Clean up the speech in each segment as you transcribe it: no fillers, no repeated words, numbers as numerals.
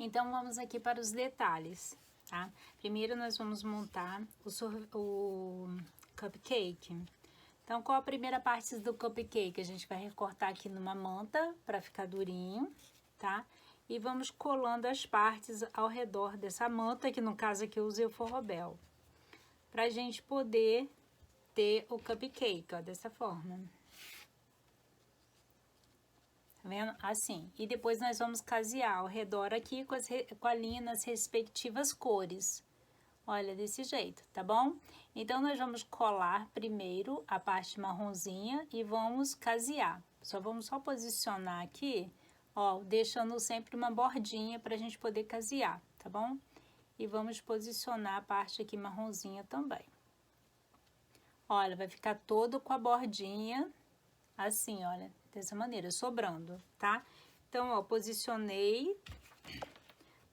Então, vamos aqui para os detalhes, tá? Primeiro, nós vamos montar o cupcake. Então, qual a primeira parte do cupcake? A gente vai recortar aqui numa manta para ficar durinho, tá? E vamos colando as partes ao redor dessa manta, que no caso aqui eu usei o forrobel, pra gente poder ter o cupcake, ó, dessa forma. Tá vendo? Assim. E depois nós vamos casear ao redor aqui com a linha nas respectivas cores. Olha, desse jeito, tá bom? Então, nós vamos colar primeiro a parte marronzinha e vamos casear. Vamos só posicionar aqui, ó, deixando sempre uma bordinha pra gente poder casear, tá bom? E vamos posicionar a parte aqui marronzinha também. Olha, vai ficar todo com a bordinha, assim, olha, dessa maneira, sobrando, tá? Então, ó, posicionei,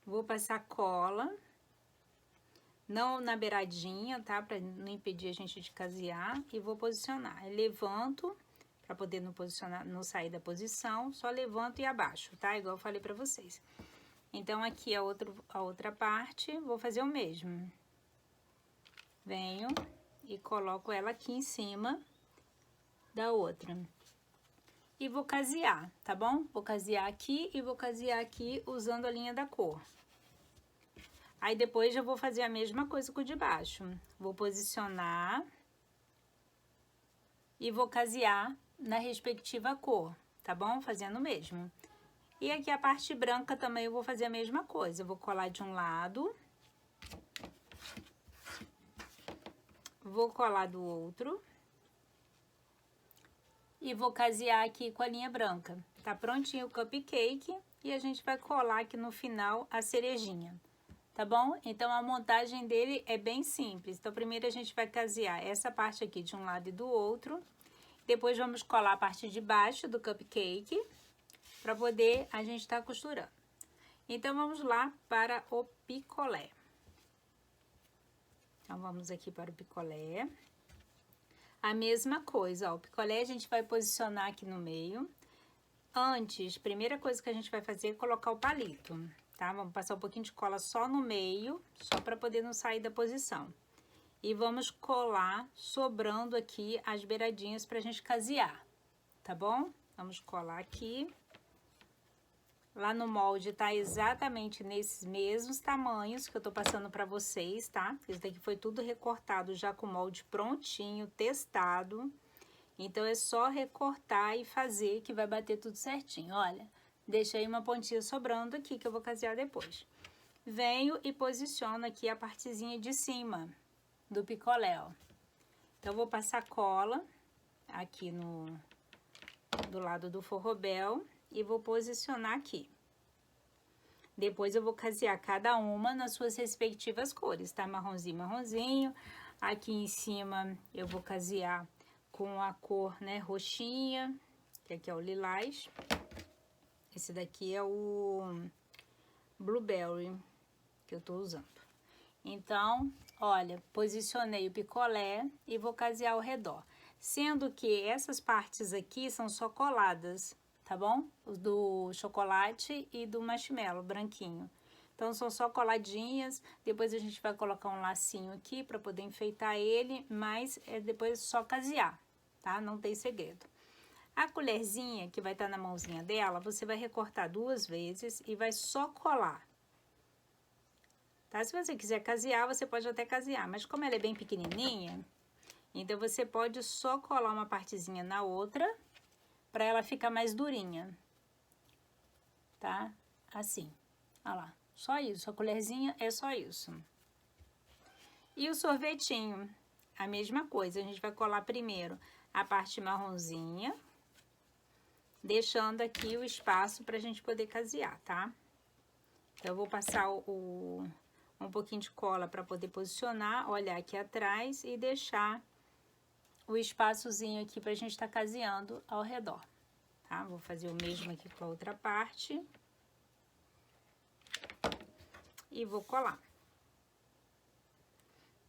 vou passar cola, não na beiradinha, tá? Pra não impedir a gente de casear, e vou posicionar. Eu levanto, pra poder não posicionar, não sair da posição, só levanto e abaixo, tá? Igual eu falei pra vocês. Então, aqui a outra parte, vou fazer o mesmo. Venho e coloco ela aqui em cima da outra. E vou casear, tá bom? Vou casear aqui e vou casear aqui usando a linha da cor. Aí depois eu vou fazer a mesma coisa com o de baixo. Vou posicionar e vou casear na respectiva cor, tá bom? Fazendo o mesmo. E aqui a parte branca também eu vou fazer a mesma coisa. Eu vou colar de um lado. Vou colar do outro. E vou casear aqui com a linha branca. Tá prontinho o cupcake e a gente vai colar aqui no final a cerejinha, tá bom? Então, a montagem dele é bem simples. Então, primeiro a gente vai casear essa parte aqui de um lado e do outro. Depois, vamos colar a parte de baixo do cupcake para poder a gente tá costurando. Então, vamos lá para o picolé. Então, vamos aqui para o picolé. A mesma coisa, ó, o picolé a gente vai posicionar aqui no meio. Antes, primeira coisa que a gente vai fazer é colocar o palito, tá? Vamos passar um pouquinho de cola só no meio, só para poder não sair da posição. E vamos colar, sobrando aqui as beiradinhas pra gente casear, tá bom? Vamos colar aqui. Lá no molde tá exatamente nesses mesmos tamanhos que eu tô passando pra vocês, tá? Esse daqui foi tudo recortado já com o molde prontinho, testado. Então, é só recortar e fazer que vai bater tudo certinho. Olha, deixei uma pontinha sobrando aqui que eu vou casear depois. Venho e posiciono aqui a partezinha de cima do picolé, ó. Então, vou passar cola aqui do lado do forrobel e vou posicionar aqui. Depois eu vou casear cada uma nas suas respectivas cores, tá? Marronzinho, marronzinho. Aqui em cima eu vou casear com a cor, né, roxinha, que aqui é o lilás. Esse daqui é o blueberry que eu tô usando. Então, olha, posicionei o picolé e vou casear ao redor. Sendo que essas partes aqui são só coladas, tá bom? Os do chocolate e do marshmallow branquinho. Então, são só coladinhas, depois a gente vai colocar um lacinho aqui para poder enfeitar ele, mas depois é só casear, tá? Não tem segredo. A colherzinha que vai estar na mãozinha dela, você vai recortar 2 vezes e vai só colar. Tá? Se você quiser casear, você pode até casear, mas como ela é bem pequenininha, então você pode só colar uma partezinha na outra para ela ficar mais durinha, tá? Assim, olha lá, só isso, a colherzinha é só isso. E o sorvetinho, a mesma coisa, a gente vai colar primeiro a parte marronzinha, deixando aqui o espaço pra gente poder casear, tá? Então, eu vou passar um pouquinho de cola para poder posicionar, olhar aqui atrás e deixar o espaçozinho aqui pra gente tá caseando ao redor, tá? Vou fazer o mesmo aqui com a outra parte. E vou colar.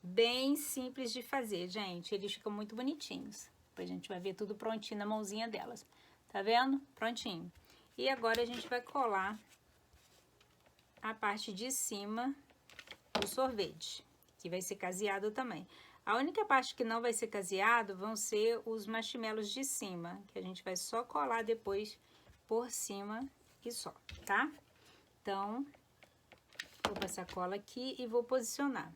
Bem simples de fazer, gente. Eles ficam muito bonitinhos. Depois a gente vai ver tudo prontinho na mãozinha delas. Tá vendo? Prontinho. E agora a gente vai colar a parte de cima do sorvete, que vai ser caseado também. A única parte que não vai ser caseado vão ser os marshmallows de cima, que a gente vai só colar depois por cima e só, tá? Então, vou passar cola aqui e vou posicionar.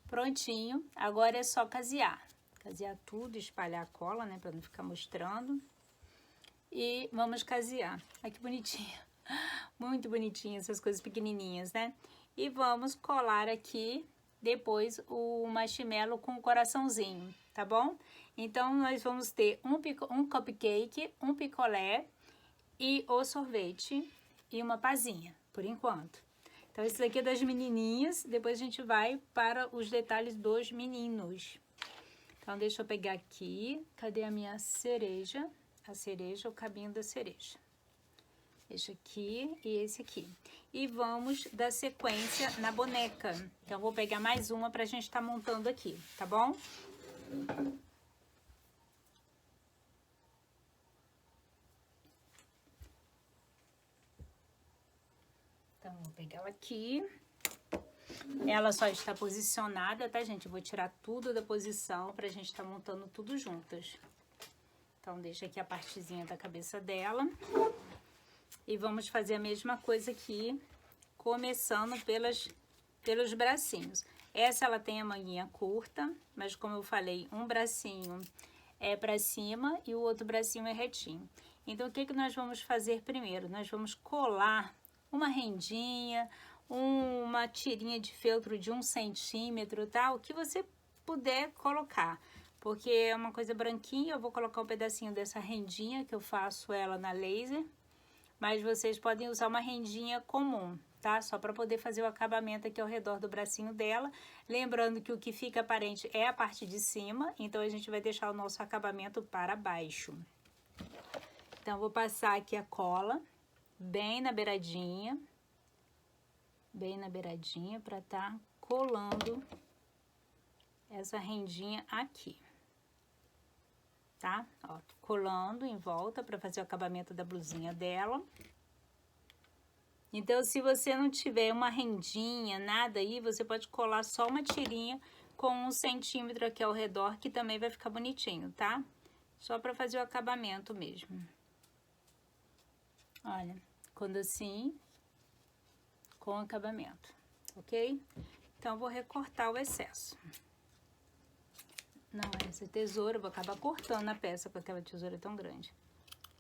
Prontinho, agora é só casear. Casear tudo, espalhar a cola, né, para não ficar mostrando. E vamos casear. Olha que bonitinho. Muito bonitinho essas coisas pequenininhas, né? E vamos colar aqui depois o marshmallow com o coraçãozinho, tá bom? Então, nós vamos ter um cupcake, um picolé e o sorvete e uma pazinha, por enquanto. Então, esse daqui é das menininhas, depois a gente vai para os detalhes dos meninos. Então, deixa eu pegar aqui, cadê a minha cereja? A cereja, o cabinho da cereja. Esse aqui e esse aqui. E vamos dar sequência na boneca. Então, vou pegar mais uma pra gente estar montando aqui, tá bom? Então, vou pegar ela aqui. Ela só está posicionada, tá, gente? Eu vou tirar tudo da posição pra gente estar montando tudo juntas. Então, deixa aqui a partezinha da cabeça dela. E vamos fazer a mesma coisa aqui, começando pelos bracinhos. Essa, ela tem a manguinha curta, mas como eu falei, um bracinho é pra cima e o outro bracinho é retinho. Então, o que que nós vamos fazer primeiro? Nós vamos colar uma rendinha, uma tirinha de feltro de 1 centímetro, tá? O que você puder colocar. Porque é uma coisa branquinha, eu vou colocar um pedacinho dessa rendinha, que eu faço ela na laser. Mas vocês podem usar uma rendinha comum, tá? Só para poder fazer o acabamento aqui ao redor do bracinho dela. Lembrando que o que fica aparente é a parte de cima, então a gente vai deixar o nosso acabamento para baixo. Então, vou passar aqui a cola bem na beiradinha para tá colando essa rendinha aqui. Tá? Ó, colando em volta para fazer o acabamento da blusinha dela. Então, se você não tiver uma rendinha, nada aí, você pode colar só uma tirinha com 1 centímetro aqui ao redor, que também vai ficar bonitinho, tá? Só para fazer o acabamento mesmo. Olha, quando assim, com acabamento, ok? Então, vou recortar o excesso. Não, essa tesoura, eu vou acabar cortando a peça com aquela tesoura tão grande.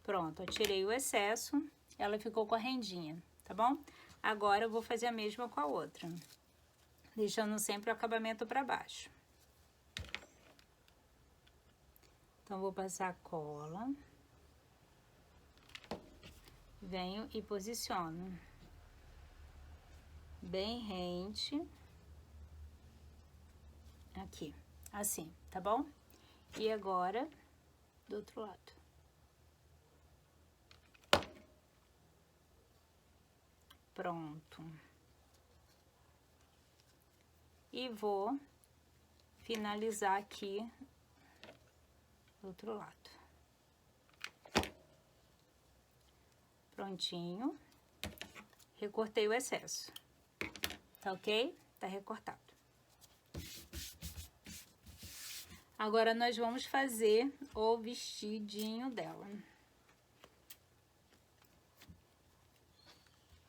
Pronto, eu tirei o excesso, ela ficou com a rendinha, tá bom? Agora eu vou fazer a mesma com a outra, deixando sempre o acabamento para baixo. Então, vou passar a cola. Venho e posiciono. Bem rente. Aqui. Assim, tá bom? E agora, do outro lado. Pronto. E vou finalizar aqui do outro lado. Prontinho. Recortei o excesso. Tá ok? Tá recortado. Agora, nós vamos fazer o vestidinho dela.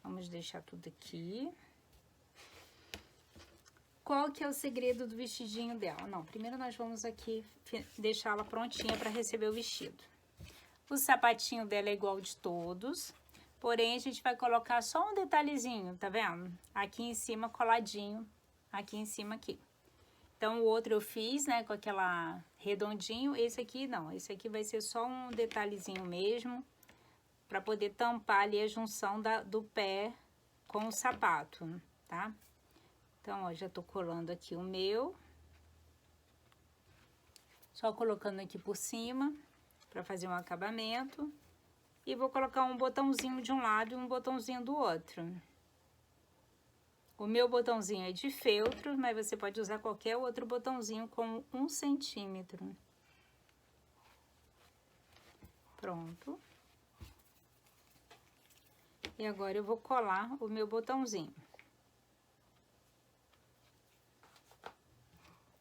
Vamos deixar tudo aqui. Qual que é o segredo do vestidinho dela? Não, primeiro nós vamos aqui deixá-la prontinha para receber o vestido. O sapatinho dela é igual de todos, porém a gente vai colocar só um detalhezinho, tá vendo? Aqui em cima coladinho, aqui em cima aqui. Então, o outro eu fiz, né, com aquela redondinho, esse aqui não, esse aqui vai ser só um detalhezinho mesmo, para poder tampar ali a junção do pé com o sapato, tá? Então, ó, já tô colando aqui o meu. Só colocando aqui por cima, para fazer um acabamento. E vou colocar um botãozinho de um lado e um botãozinho do outro. O meu botãozinho é de feltro, mas você pode usar qualquer outro botãozinho com 1 centímetro. Pronto. E agora eu vou colar o meu botãozinho.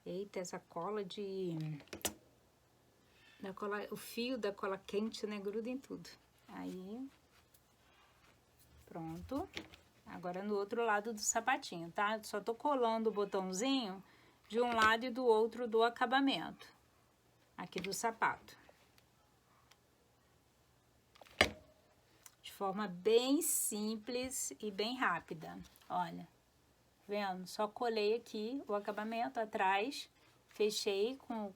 Eita, essa cola o fio da cola quente, né, gruda em tudo. Aí, pronto. Agora no outro lado do sapatinho, tá? Só tô colando o botãozinho de um lado e do outro do acabamento, aqui do sapato. De forma bem simples e bem rápida, olha. Vendo? Só colei aqui o acabamento atrás, fechei com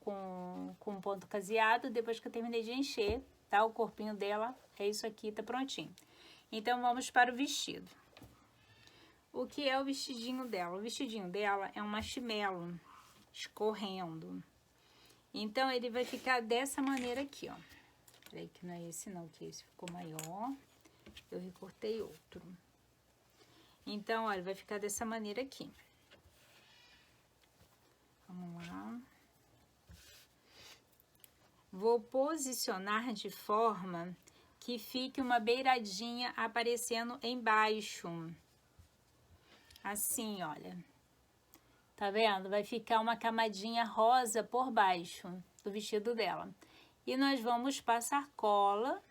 um ponto caseado, depois que eu terminei de encher, tá? O corpinho dela é isso aqui, tá prontinho. Então, vamos para o vestido. O que é o vestidinho dela? O vestidinho dela é um marshmallow escorrendo. Então, ele vai ficar dessa maneira aqui, ó. Peraí que não é esse não, que esse ficou maior. Eu recortei outro. Então, olha, vai ficar dessa maneira aqui. Vamos lá. Vou posicionar de forma que fique uma beiradinha aparecendo embaixo. Assim, olha. Tá vendo? Vai ficar uma camadinha rosa por baixo do vestido dela. E nós vamos passar cola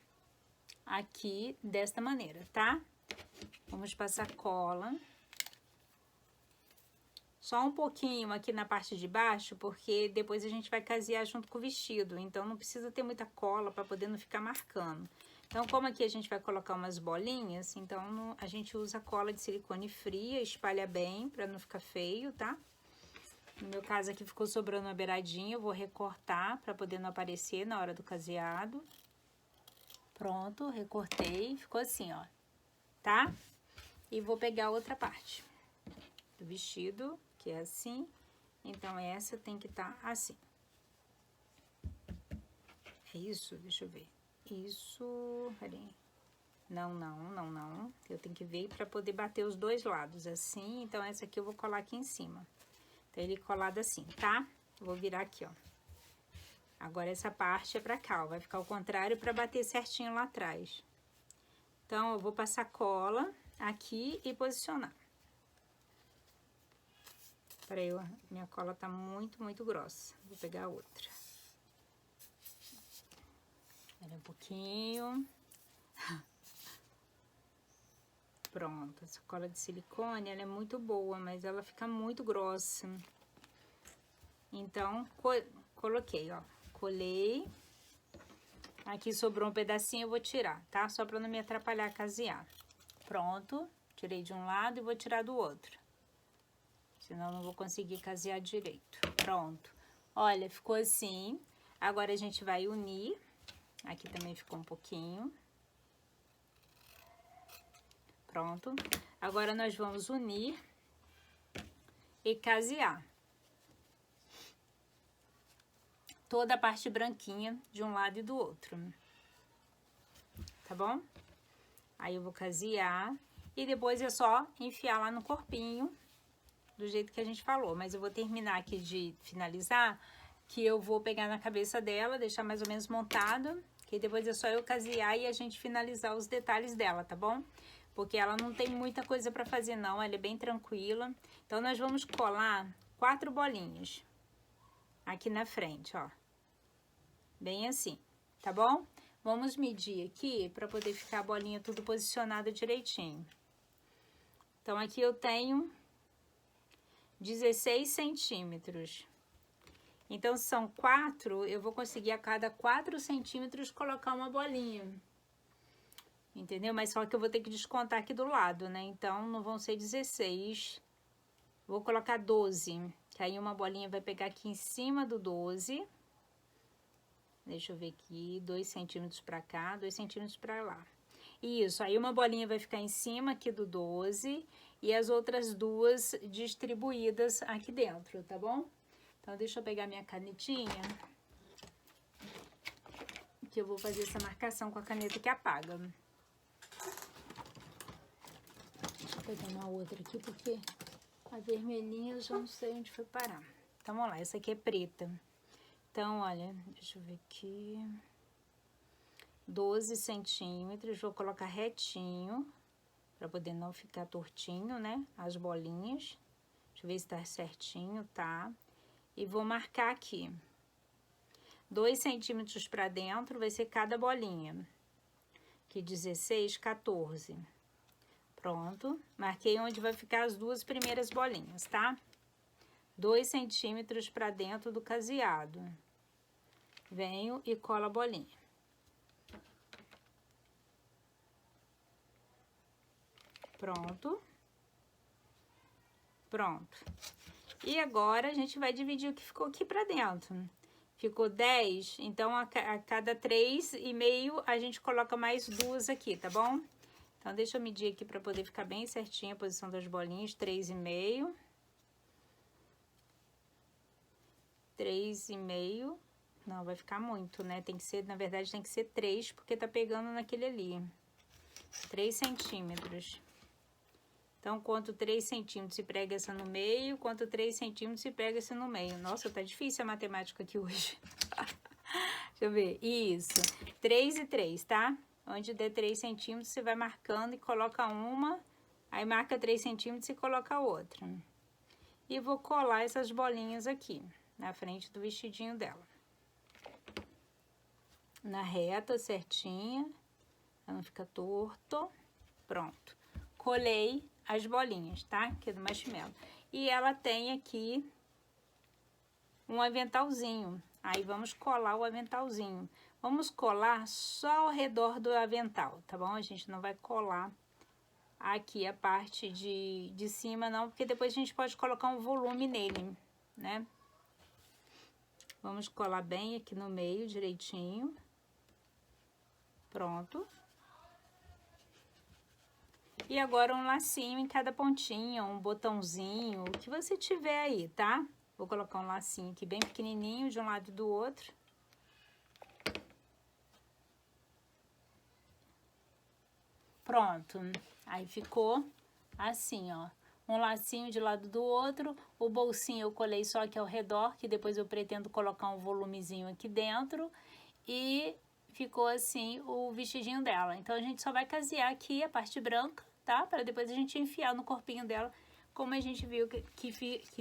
aqui desta maneira, tá? Vamos passar cola. Só um pouquinho aqui na parte de baixo, porque depois a gente vai casear junto com o vestido. Então, não precisa ter muita cola para poder não ficar marcando. Então, como aqui a gente vai colocar umas bolinhas, então a gente usa cola de silicone fria, espalha bem para não ficar feio, tá? No meu caso aqui ficou sobrando uma beiradinha, eu vou recortar para poder não aparecer na hora do caseado. Pronto, recortei, ficou assim, ó, tá? E vou pegar outra parte do vestido, que é assim. Então, essa tem que estar assim. É isso? Deixa eu ver. Isso, peraí. Não. Eu tenho que ver para poder bater os dois lados, assim. Então, essa aqui eu vou colar aqui em cima. Então, ele colado assim, tá? Eu vou virar aqui, ó. Agora, essa parte é pra cá, ó. Vai ficar ao contrário pra bater certinho lá atrás. Então, eu vou passar cola aqui e posicionar. Peraí, minha cola tá muito grossa. Vou pegar outra. Espera um pouquinho. Pronto, essa cola de silicone, ela é muito boa, mas ela fica muito grossa. Então, coloquei, ó. Colei. Aqui sobrou um pedacinho, eu vou tirar, tá? Só pra não me atrapalhar a casear. Pronto, tirei de um lado e vou tirar do outro. Senão não vou conseguir casear direito. Pronto. Olha, ficou assim. Agora a gente vai unir. Aqui também ficou um pouquinho. Pronto. Agora nós vamos unir e casear toda a parte branquinha de um lado e do outro. Tá bom? Aí eu vou casear e depois é só enfiar lá no corpinho, do jeito que a gente falou. Mas eu vou terminar aqui de finalizar, que eu vou pegar na cabeça dela, deixar mais ou menos montado, que depois é só eu casear e a gente finalizar os detalhes dela, tá bom? Porque ela não tem muita coisa pra fazer não, ela é bem tranquila. Então, nós vamos colar 4 bolinhas aqui na frente, ó. Bem assim, tá bom? Vamos medir aqui pra poder ficar a bolinha tudo posicionada direitinho. Então, aqui eu tenho 16 centímetros. Então, se são 4, eu vou conseguir a cada 4 centímetros colocar uma bolinha. Entendeu? Mas só que eu vou ter que descontar aqui do lado, né? Então, não vão ser 16. Vou colocar 12, que aí uma bolinha vai pegar aqui em cima do 12. Deixa eu ver aqui, 2 centímetros pra cá, 2 centímetros pra lá. Isso, aí uma bolinha vai ficar em cima aqui do 12 e as outras duas distribuídas aqui dentro, tá bom? Então, deixa eu pegar minha canetinha, que eu vou fazer essa marcação com a caneta que apaga. Deixa eu pegar uma outra aqui, porque a vermelhinha eu já não sei onde foi parar. Então, vamos lá, essa aqui é preta. Então, olha, deixa eu ver aqui. 12 centímetros, vou colocar retinho para poder não ficar tortinho, né? As bolinhas. Deixa eu ver se tá certinho, tá? E vou marcar aqui. 2 centímetros para dentro vai ser cada bolinha. Aqui 16, 14. Pronto. Marquei onde vai ficar as 2 primeiras bolinhas, tá? 2 centímetros para dentro do caseado. Venho e colo a bolinha. Pronto. Pronto. E agora a gente vai dividir o que ficou aqui pra dentro. Ficou 10, então a cada 3,5 a gente coloca mais 2 aqui, tá bom? Então deixa eu medir aqui pra poder ficar bem certinho a posição das bolinhas. 3,5. 3,5. Não, vai ficar muito, né? Tem que ser, na verdade, tem que ser 3, porque tá pegando naquele ali. 3 centímetros. Então, quanto 3 centímetros se prega essa no meio, quanto 3 centímetros se pega essa no meio. Nossa, tá difícil a matemática aqui hoje. Deixa eu ver. Isso. 3 e 3, tá? Onde der 3 centímetros, você vai marcando e coloca uma. Aí, marca 3 centímetros e coloca outra. E vou colar essas bolinhas aqui, na frente do vestidinho dela. Na reta, certinha. Pra não ficar torto. Pronto. Colei as bolinhas, tá? Que é do marshmallow. E ela tem aqui um aventalzinho. Aí, vamos colar o aventalzinho. Vamos colar só ao redor do avental, tá bom? A gente não vai colar aqui a parte de cima, não, porque depois a gente pode colocar um volume nele, né? Vamos colar bem aqui no meio, direitinho. Pronto. E agora um lacinho em cada pontinha, um botãozinho, o que você tiver aí, tá? Vou colocar um lacinho aqui bem pequenininho de um lado e do outro. Pronto. Aí ficou assim, ó. Um lacinho de lado do outro. O bolsinho eu colei só aqui ao redor, que depois eu pretendo colocar um volumezinho aqui dentro. E ficou assim o vestidinho dela. Então, a gente só vai casear aqui a parte branca, tá? Para depois a gente enfiar no corpinho dela, como a gente viu que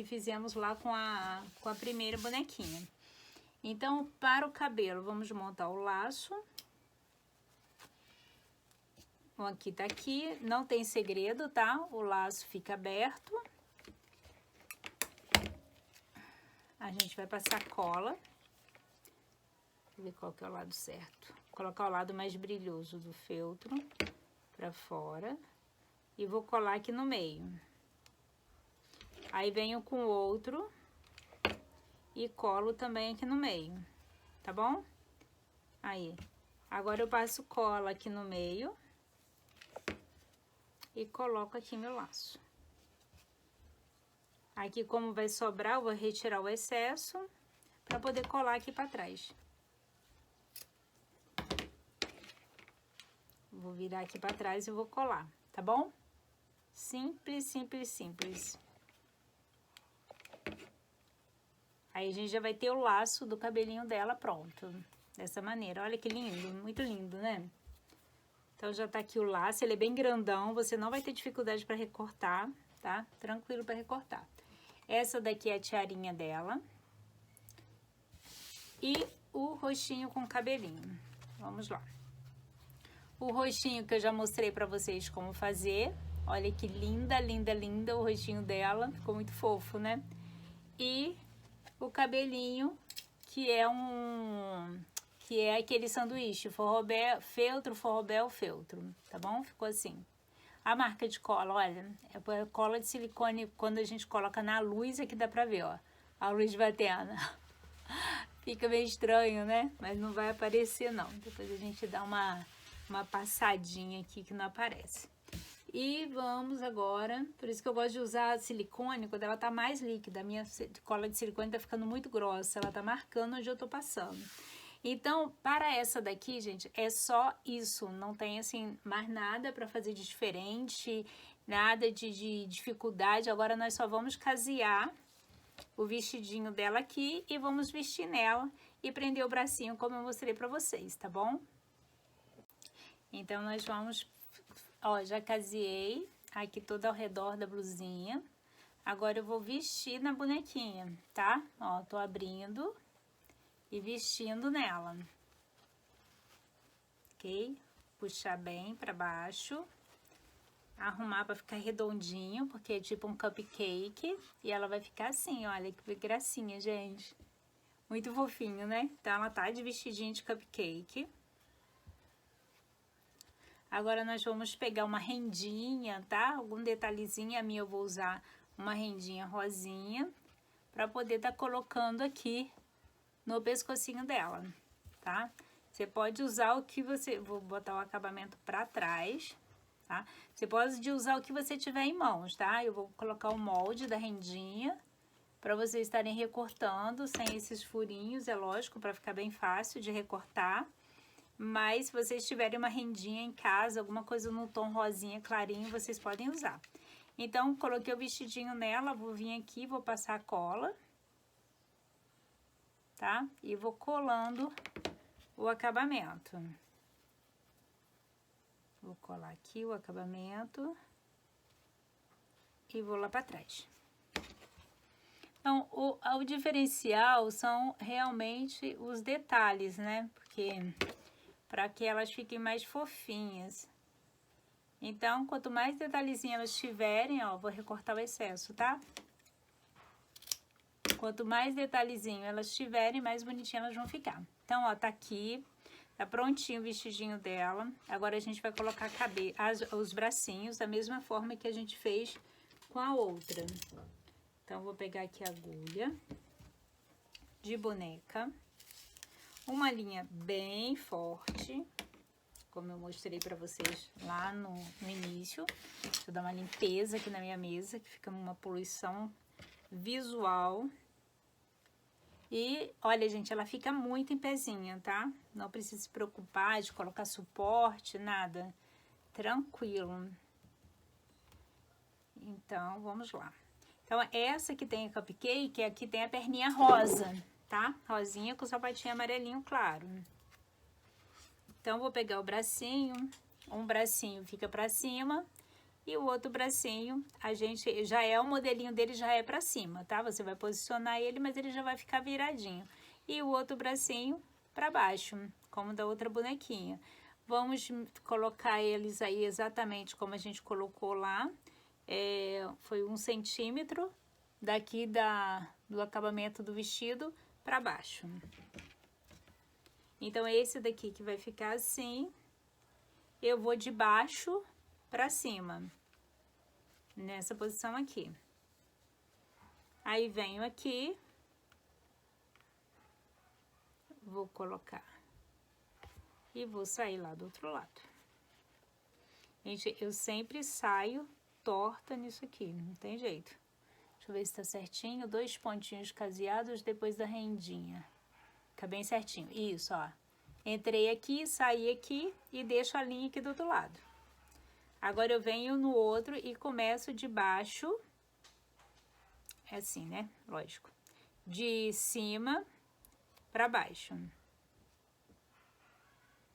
fizemos lá com a primeira bonequinha. Então, para o cabelo, vamos montar o laço. Bom, aqui tá aqui, não tem segredo, tá? O laço fica aberto. A gente vai passar cola. Deixa eu ver qual que é o lado certo. Vou colocar o lado mais brilhoso do feltro pra fora. E vou colar aqui no meio. Aí venho com o outro e colo também aqui no meio, tá bom? Aí, agora eu passo cola aqui no meio e coloco aqui meu laço. Aqui, como vai sobrar, eu vou retirar o excesso para poder colar aqui para trás. Vou virar aqui para trás e vou colar, tá bom? Simples, simples, simples. Aí, a gente já vai ter o laço do cabelinho dela pronto. Dessa maneira. Olha que lindo, muito lindo, né? Então, já tá aqui o laço, ele é bem grandão, você não vai ter dificuldade para recortar, tá? Tranquilo para recortar. Essa daqui é a tiarinha dela. E o roxinho com cabelinho. Vamos lá. O roxinho que eu já mostrei para vocês como fazer. Olha que linda, linda, linda o roxinho dela. Ficou muito fofo, né? E o cabelinho, que é aquele sanduíche, forrobel, feltro, tá bom? Ficou assim. A marca de cola, olha, é cola de silicone, quando a gente coloca na luz é que dá pra ver, ó, a luz batendo. Fica meio estranho, né? Mas não vai aparecer, não. Depois a gente dá uma passadinha aqui que não aparece. E vamos agora, por isso que eu gosto de usar silicone quando ela tá mais líquida. A minha cola de silicone tá ficando muito grossa, ela tá marcando onde eu tô passando. Então, para essa daqui, gente, é só isso, não tem, assim, mais nada para fazer de diferente, nada de dificuldade. Agora, nós só vamos casear o vestidinho dela aqui e vamos vestir nela e prender o bracinho, como eu mostrei para vocês, tá bom? Então, nós vamos Ó, já caseei aqui todo ao redor da blusinha. Agora eu vou vestir na bonequinha, tá? Ó, tô abrindo e vestindo nela. Ok? Puxar bem pra baixo. Arrumar pra ficar redondinho, porque é tipo um cupcake. E ela vai ficar assim, olha que gracinha, gente. Muito fofinho, né? Então ela tá de vestidinho de cupcake. Agora nós vamos pegar uma rendinha, tá? Algum detalhezinho, a minha eu vou usar uma rendinha rosinha. Pra poder tá colocando aqui no pescocinho dela, tá? Você pode usar o que você... Vou botar o acabamento pra trás, tá? Você pode usar o que você tiver em mãos, tá? Eu vou colocar o molde da rendinha para vocês estarem recortando sem esses furinhos, é lógico, para ficar bem fácil de recortar. Mas se vocês tiverem uma rendinha em casa, alguma coisa no tom rosinha clarinho, vocês podem usar. Então, coloquei o vestidinho nela, vou vir aqui, vou passar a cola, tá? E vou colando o acabamento. Vou colar aqui o acabamento e vou lá para trás. Então, o diferencial são realmente os detalhes, né? Porque para que elas fiquem mais fofinhas. Então, quanto mais detalhezinho elas tiverem, ó, vou recortar o excesso, tá? Quanto mais detalhezinho elas tiverem, mais bonitinhas elas vão ficar. Então, ó, tá aqui. Tá prontinho o vestidinho dela. Agora a gente vai colocar os bracinhos da mesma forma que a gente fez com a outra. Então, vou pegar aqui a agulha de boneca. Uma linha bem forte, como eu mostrei pra vocês lá no início. Deixa eu dar uma limpeza aqui na minha mesa, que fica uma poluição visual. E, olha, gente, ela fica muito em pezinha, tá? Não precisa se preocupar de colocar suporte, nada. Tranquilo. Então, vamos lá. Então, essa que tem a cupcake, aqui tem a perninha rosa, tá? Rosinha com o sapatinho amarelinho claro. Então, vou pegar o bracinho. Um bracinho fica pra cima. E o outro bracinho, já é o modelinho dele, já é pra cima, tá? Você vai posicionar ele, mas ele já vai ficar viradinho. E o outro bracinho pra baixo, como da outra bonequinha. Vamos colocar eles aí exatamente como a gente colocou lá. Foi 1 centímetro daqui do acabamento do vestido pra baixo. Então, esse daqui que vai ficar assim, eu vou de baixo pra cima, nessa posição aqui. Aí, venho aqui, vou colocar e vou sair lá do outro lado. Gente, eu sempre saio torta nisso aqui, não tem jeito. Deixa eu ver se tá certinho, 2 pontinhos caseados depois da rendinha. Fica bem certinho, isso, ó. Entrei aqui, saí aqui e deixo a linha aqui do outro lado. Agora, eu venho no outro e começo de baixo, é assim, né? Lógico. De cima pra baixo.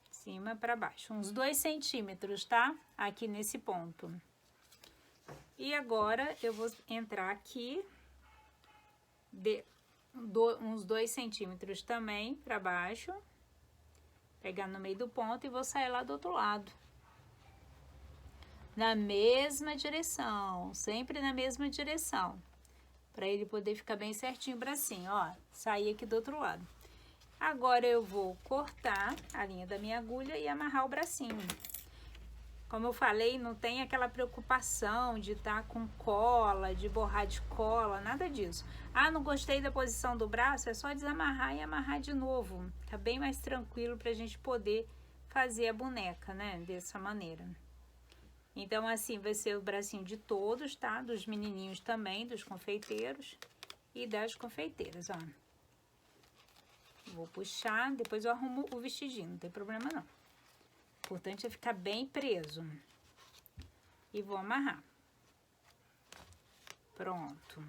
Cima pra baixo. Uns 2 centímetros, tá? Aqui nesse ponto. E agora, eu vou entrar aqui, uns 2 centímetros também pra baixo. Pegar no meio do ponto e vou sair lá do outro lado. Na mesma direção, sempre na mesma direção. Pra ele poder ficar bem certinho o bracinho, ó. Sair aqui do outro lado. Agora, eu vou cortar a linha da minha agulha e amarrar o bracinho. Como eu falei, não tem aquela preocupação de estar com cola, de borrar de cola, nada disso. Ah, não gostei da posição do braço, é só desamarrar e amarrar de novo. Tá bem mais tranquilo pra gente poder fazer a boneca, né? Dessa maneira. Então, assim, vai ser o bracinho de todos, tá? Dos menininhos também, dos confeiteiros e das confeiteiras, ó. Vou puxar, depois eu arrumo o vestidinho, não tem problema não. O importante é ficar bem preso. E vou amarrar. Pronto.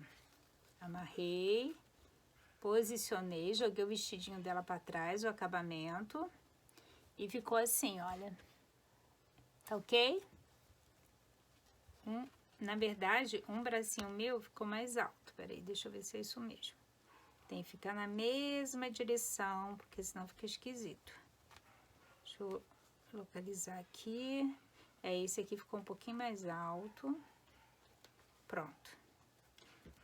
Amarrei. Posicionei, joguei o vestidinho dela pra trás, o acabamento. E ficou assim, olha. Tá ok? na verdade, um bracinho meu ficou mais alto. Peraí, deixa eu ver se é isso mesmo. Tem que ficar na mesma direção, porque senão fica esquisito. Deixa eu localizar aqui. Esse aqui ficou um pouquinho mais alto. Pronto.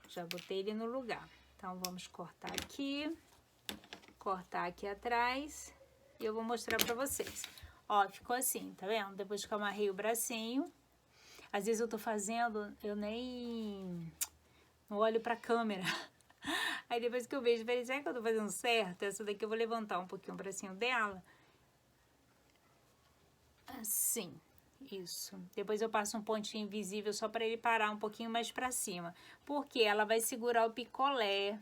Já botei ele no lugar. Então, vamos cortar aqui atrás. E eu vou mostrar pra vocês. Ó, ficou assim, tá vendo? Depois que eu amarrei o bracinho. Às vezes eu tô fazendo, eu nem não olho pra câmera. Aí depois que eu vejo, será que eu tô fazendo certo? Essa daqui eu vou levantar um pouquinho o bracinho dela. Assim, isso. Depois eu passo um pontinho invisível só pra ele parar um pouquinho mais pra cima. Porque ela vai segurar o picolé.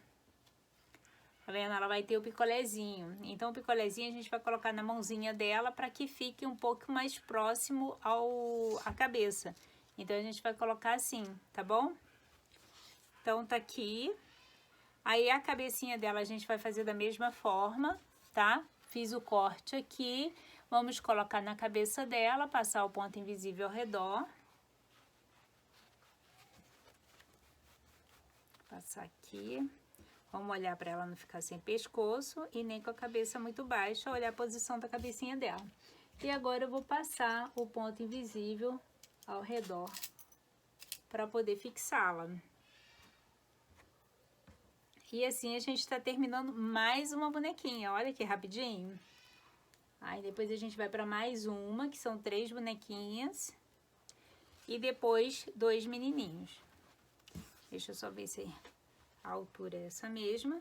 Tá vendo? Ela vai ter o picolézinho. Então, o picolézinho a gente vai colocar na mãozinha dela para que fique um pouco mais próximo à cabeça. Então, a gente vai colocar assim, tá bom? Então, tá aqui. Aí, a cabecinha dela a gente vai fazer da mesma forma, tá? Fiz o corte aqui. Vamos colocar na cabeça dela, passar o ponto invisível ao redor. Passar aqui. Vamos olhar para ela não ficar sem pescoço e nem com a cabeça muito baixa, olhar a posição da cabecinha dela. E agora eu vou passar o ponto invisível ao redor para poder fixá-la. E assim a gente está terminando mais uma bonequinha, olha que rapidinho. Aí depois a gente vai para mais uma, que são 3 bonequinhas. E depois 2 menininhos. Deixa eu só ver se a altura é essa mesma.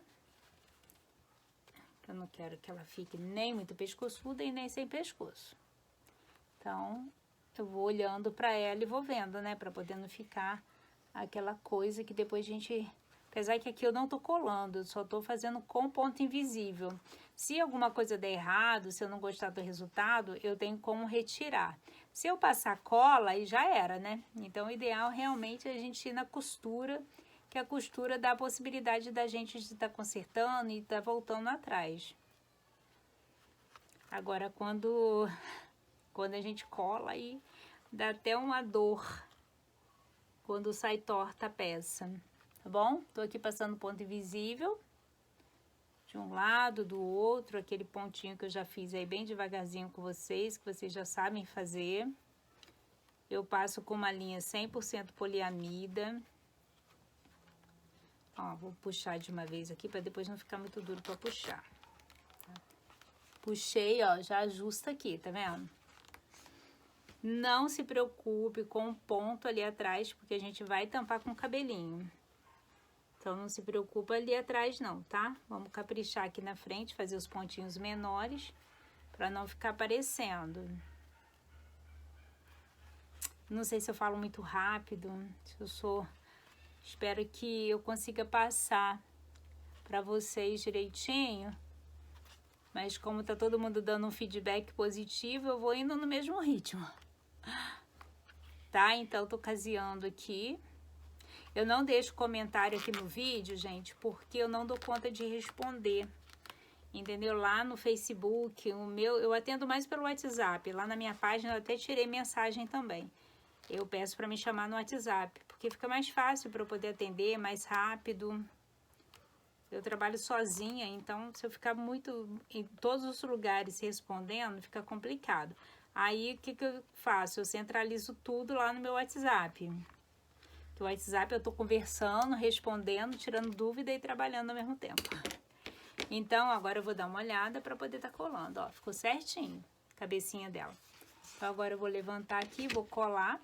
Eu não quero que ela fique nem muito pescoçuda e nem sem pescoço. Então, eu vou olhando para ela e vou vendo, né? Para poder não ficar aquela coisa que depois a gente... Apesar que aqui eu não tô colando, eu só tô fazendo com ponto invisível. Se alguma coisa der errado, se eu não gostar do resultado, eu tenho como retirar. Se eu passar cola, aí já era, né? Então, o ideal realmente é a gente ir na costura, que a costura dá a possibilidade da gente estar consertando e estar voltando atrás. Agora, quando a gente cola, aí dá até uma dor quando sai torta a peça, tá bom? Tô aqui passando ponto invisível de um lado, do outro, aquele pontinho que eu já fiz aí bem devagarzinho com vocês, que vocês já sabem fazer. Eu passo com uma linha 100% poliamida. Ó, vou puxar de uma vez aqui para depois não ficar muito duro para puxar. Puxei, ó, já ajusta aqui, tá vendo? Não se preocupe com o ponto ali atrás, porque a gente vai tampar com o cabelinho. Então, não se preocupa ali atrás não, tá? Vamos caprichar aqui na frente, fazer os pontinhos menores, para não ficar aparecendo. Não sei se eu falo muito rápido, se eu sou... Espero que eu consiga passar para vocês direitinho. Mas como tá todo mundo dando um feedback positivo, eu vou indo no mesmo ritmo. Tá? Então, tô caseando aqui. Eu não deixo comentário aqui no vídeo, gente, porque eu não dou conta de responder. Entendeu? Lá no Facebook, eu atendo mais pelo WhatsApp. Lá na minha página eu até tirei mensagem também. Eu peço para me chamar no WhatsApp, porque fica mais fácil para eu poder atender, mais rápido. Eu trabalho sozinha, então se eu ficar muito em todos os lugares respondendo, fica complicado. Aí, o que eu faço? Eu centralizo tudo lá no meu WhatsApp. O WhatsApp eu tô conversando, respondendo, tirando dúvida e trabalhando ao mesmo tempo. Então, agora eu vou dar uma olhada para poder estar colando, ó. Ficou certinho a cabecinha dela. Então, agora eu vou levantar aqui, vou colar.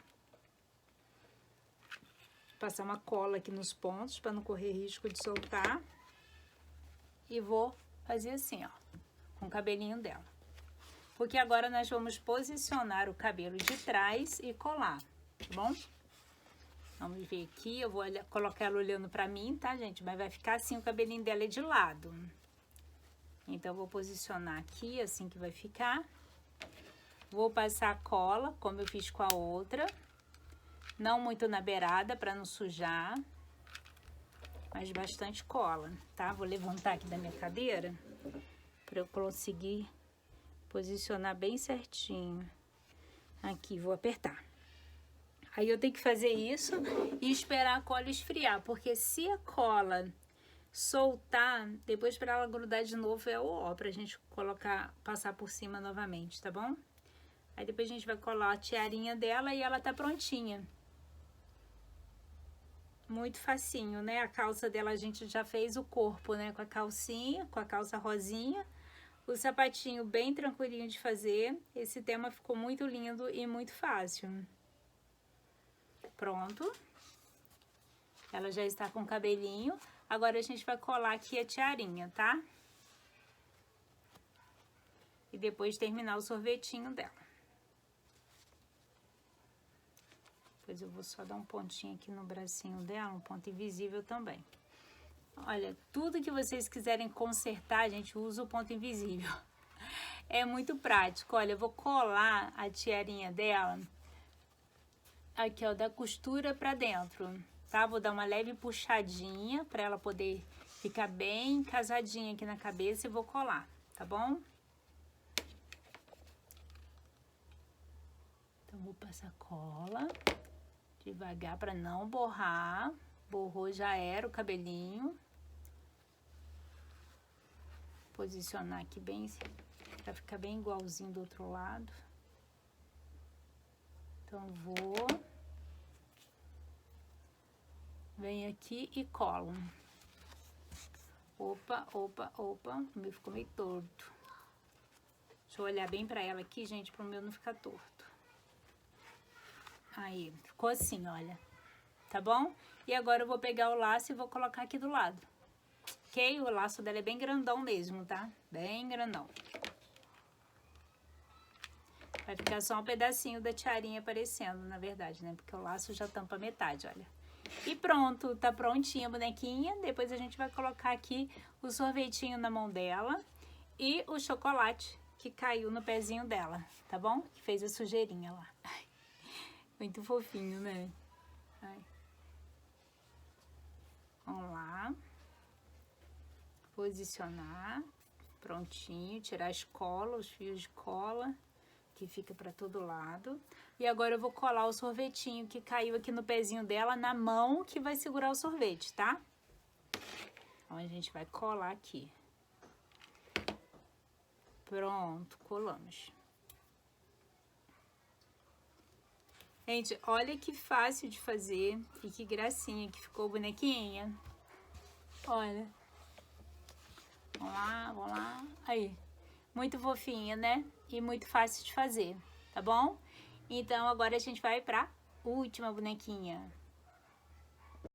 Passar uma cola aqui nos pontos para não correr risco de soltar. E vou fazer assim, ó, com o cabelinho dela. Porque agora nós vamos posicionar o cabelo de trás e colar, tá bom? Vamos ver aqui, eu vou colocar ela olhando pra mim, tá, gente? Mas vai ficar assim, o cabelinho dela é de lado. Então, eu vou posicionar aqui, assim que vai ficar. Vou passar a cola, como eu fiz com a outra. Não muito na beirada, pra não sujar. Mas bastante cola, tá? Vou levantar aqui da minha cadeira pra eu conseguir posicionar bem certinho. Aqui, vou apertar. Aí eu tenho que fazer isso e esperar a cola esfriar, porque se a cola soltar, depois para ela grudar de novo é o ó, pra gente colocar, passar por cima novamente, tá bom? Aí depois a gente vai colar a tiarinha dela e ela tá prontinha. Muito facinho, né? A calça dela a gente já fez o corpo, né? Com a calcinha, com a calça rosinha. O sapatinho bem tranquilinho de fazer. Esse tema ficou muito lindo e muito fácil. Pronto. Ela já está com o cabelinho. Agora a gente vai colar aqui a tiarinha, tá? E depois terminar o sorvetinho dela. Depois eu vou só dar um pontinho aqui no bracinho dela, um ponto invisível também. Olha, tudo que vocês quiserem consertar, a gente usa o ponto invisível. É muito prático. Olha, eu vou colar a tiarinha dela aqui, ó, da costura pra dentro, tá? Vou dar uma leve puxadinha pra ela poder ficar bem casadinha aqui na cabeça e vou colar, tá bom? Então, vou passar cola devagar pra não borrar. Borrou, já era o cabelinho. Posicionar aqui bem, pra ficar bem igualzinho do outro lado. Então, vou... Venho aqui e colo. Opa, opa, opa. O meu ficou meio torto. Deixa eu olhar bem pra ela aqui, gente, pro meu não ficar torto. Aí, ficou assim, olha. Tá bom? E agora eu vou pegar o laço e vou colocar aqui do lado. Ok? O laço dela é bem grandão mesmo, tá? Bem grandão. Vai ficar só um pedacinho da tiarinha aparecendo, na verdade, né? Porque o laço já tampa metade, olha. E pronto, tá prontinha a bonequinha. Depois a gente vai colocar aqui o sorvetinho na mão dela e o chocolate que caiu no pezinho dela, tá bom? Que fez a sujeirinha lá. Muito fofinho, né? Ai. Vamos lá. Posicionar. Prontinho. Tirar as colas, os fios de cola, que fica pra todo lado. E agora eu vou colar o sorvetinho que caiu aqui no pezinho dela, na mão que vai segurar o sorvete, tá? Então, a gente vai colar aqui. Pronto, colamos. Gente, olha que fácil de fazer e que gracinha que ficou a bonequinha. Olha. Vamos lá, vamos lá. Aí, muito fofinha, né? E muito fácil de fazer, tá bom? Então, agora a gente vai pra última bonequinha.